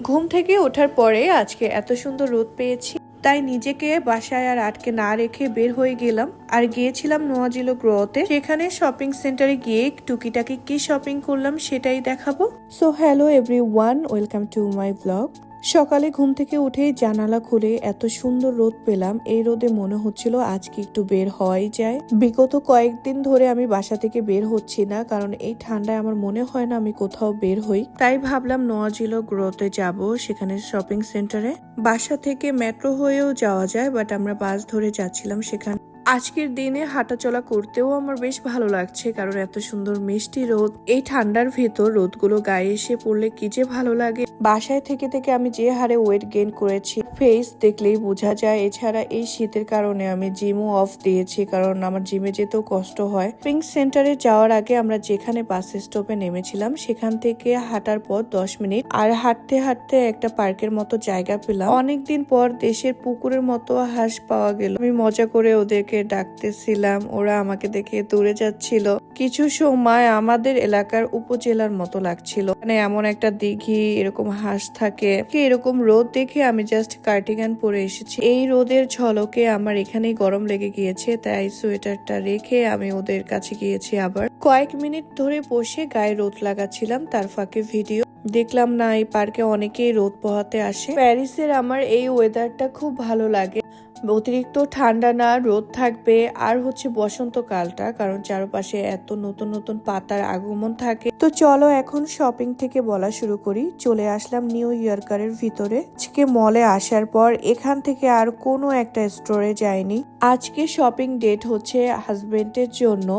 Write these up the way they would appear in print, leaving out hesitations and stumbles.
ঘুম থেকে ওঠার পরে আজকে এত সুন্দর রোদ পেয়েছি, তাই নিজেকে বাসায় আর আটকে না রেখে বের হয়ে গেলাম। আর গিয়েছিলাম নোয়াজিলো গ্রোতে। সেখানে শপিং সেন্টারে গিয়ে টুকিটাকি কি শপিং করলাম সেটাই দেখাবো। So hello everyone, welcome to my blog. সকালে ঘুম থেকে উঠে জানালা খুলে এত সুন্দর রোদ পেলাম। এই রোদে মনে হচ্ছিল আজকে একটু বের হওয়াই যায়। বিগত কয়েকদিন ধরে আমি বাসা থেকে বের হচ্ছি না, কারণ এই ঠান্ডায় আমার মনে হয় না আমি কোথাও বের হই। তাই ভাবলাম নোয়াজিলো গ্রোতে যাব, সেখানে শপিং সেন্টারে। বাসা থেকে মেট্রো হয়েও যাওয়া যায়, বাট আমরা বাস ধরে যাচ্ছিলাম সেখানে। আজকের দিনে হাঁটাচলা করতেও আমার বেশ ভালো লাগছে, কারণ এত সুন্দর মিষ্টি রোদ। এই ঠান্ডার ভেতর রোদগুলো গায়ে এসে পড়লে কি যে ভালো লাগে। বাসায় থেকে থেকে আমি যে হারে ওয়েট গেইন করেছি ফেস দেখলেই বোঝা যায়। এছাড়া এই শীতের কারণে আমি জিমও অফ দিয়েছি, কারণ আমার জিমে যেতেও কষ্ট হয়। শপিং সেন্টারে যাওয়ার আগে আমরা যেখানে বাস স্টপে নেমেছিলাম সেখান থেকে হাঁটার পর 10 মিনিট, আর হাঁটতে হাঁটতে একটা পার্কের মতো জায়গা পেলাম। অনেকদিন পর দেশের পুকুরের মতো হাঁস পাওয়া গেল। আমি মজা করে ওদেরকে ডাকতেছিলাম, ওরা আমাকে দেখে দৌড়ে যাচ্ছিল। কিছু সময় আমাদের এলাকার উপজেলার মতো লাগছিল, মানে এমন একটা দিঘি, এরকম হাঁস থাকে। এরকম রোদ দেখে আমি জাস্ট কার্ডিগান পরে এসেছি। এই রোদের ঝলকে আমার এখানেই গরম লেগে গিয়েছে, তাই সোয়েটারটা রেখে আমি ওদের কাছে গিয়েছি। আবার কয়েক মিনিট ধরে বসে গায়ে রোদ লাগাচ্ছিলাম, তার ফাঁকে ভিডিও দেখলাম। না, এই পার্কে অনেকেই রোদ পোহাতে আসে। প্যারিসের আমার এই ওয়েদারটা খুব ভালো লাগে। অতিরিক্ত ঠান্ডা না, রোদ থাকবে, আর হচ্ছে বসন্তকালটা, কারণ চারপাশে এত নতুন নতুন পাতার আগমন থাকে। তো চলো এখন শপিং থেকে বলা শুরু করি। চলে আসলাম নিউ ইয়র্কারের ভিতরে। আজকে মলে আসার পর এখান থেকে আর কোনো একটা স্টোরে যাইনি। আজকে শপিং ডেট হচ্ছে হাজবেন্ডের জন্য,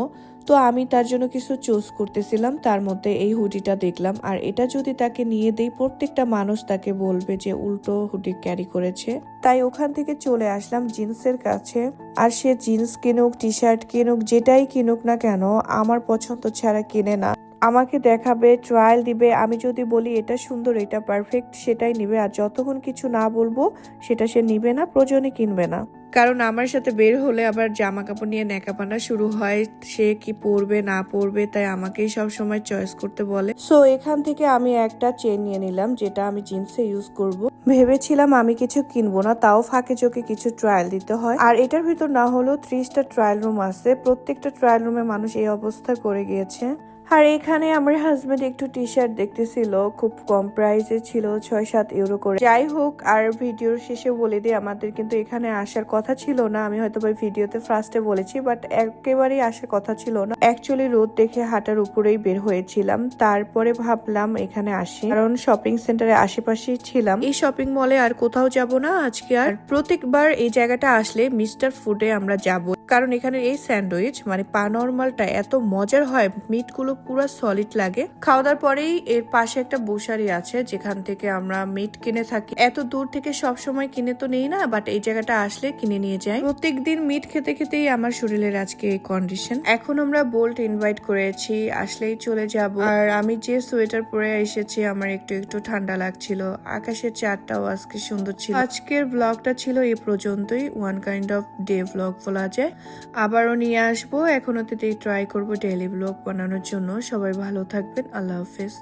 তো আমি তার জন্য কিছু চুজ করতেছিলাম। তার মধ্যে এই হুডিটা দেখলাম, আর এটা যদি তাকে নিয়ে দেই প্রত্যেকটা মানুষ তাকে বলবে যে উল্টো হুডি ক্যারি করেছে। তাই ওখান থেকে চলে আসলাম জিন্সের কাছে। আর সে জিন্স কিনুক, টি শার্ট কিনুক, যেটাই কিনুক না কেন আমার পছন্দ ছাড়া কিনে না। আমাকে দেখাবে, ট্রায়াল দিবে। আমি যদি বলি এটা সুন্দর, এটা পারফেক্ট, সেটাই নিবে। আর যতক্ষণ কিছু না বলবো সেটা সে নিবে না, প্রয়োজনে কিনবে না। কারণ আমার সাথে বের হলে আবার জামা কাপড় নিয়ে ন্যাকাপানা শুরু হয়, সে কি পরবে না পরবে, তাই আমাকেই সব সময় চয়েস করতে বলে। সো এখান থেকে আমি একটা চেন নিয়ে নিলাম, যেটা আমি জিন্সে ইউজ করব। ভেবেছিলাম আমি কিছু কিনবো না, তাও ফাঁকে চোখে কিছু ট্রায়াল দিতে হয়। আর এটার ভিতর না হলেও 3টা ট্রায়াল রুম আছে। প্রত্যেকটা ট্রায়াল রুমে মানুষ এই অবস্থা করে গিয়েছে। আর এখানে আমার হাজবেন্ড একটু টি শার্ট দেখতেছিল, খুব কম প্রাইসে ছিল, 6-7 ইউরো করে। যাই হোক, আর ভিডিওর শেষে বলে দিই আমাদের কিন্তু এখানে আসার কথা ছিল না। আমি হয়তো ভিডিওতে ফার্স্টে বলেছি, বাট একেবারেই আসার কথা ছিল না। অ্যাকচুয়ালি রোদ দেখে হাঁটার উপরেই বের হয়েছিলাম, তারপরে ভাবলাম এখানে আসি, কারণ শপিং সেন্টারের আশেপাশেই ছিলাম। এই শপিং মলে আর কোথাও যাব না আজকে। আর প্রত্যেকবার এই জায়গাটা আসলে মিস্টার ফুডে আমরা যাব, কারণ এখানে এই স্যান্ডউইচ মানে পা নরমালটা এত মজার হয়, মিট গুলো পুরো সলিড লাগে। খাওয়া দাওয়ার পরেই এর পাশে একটা বুশারি আছে, যেখান থেকে আমরা মিট কিনে থাকি। এত দূর থেকে সব সময় কিনে তো নেই না, বাট এই জায়গাটা আসলে কিনে নিয়ে যাই। প্রত্যেকদিন মিট খেতে খেতেই আমার শরীরের আজকে এই কন্ডিশন। এখন আমরা বোল্ট ইনভাইট করেছি, আসলেই চলে যাব। আর আমি যে সোয়েটার পরে এসেছি আমার একটু একটু ঠান্ডা লাগছিল। আকাশের চাঁদটাও আজকে সুন্দর ছিল। আজকের ব্লগটা ছিল এই পর্যন্তই, one kind off day blog বলা যায়। আবারও নিয়ে আসবো, এখনো ট্রাই করবো ডেইলি ব্লগ বানানোর জন্য। সবাই ভালো থাকবেন, আল্লাহ হাফেজ।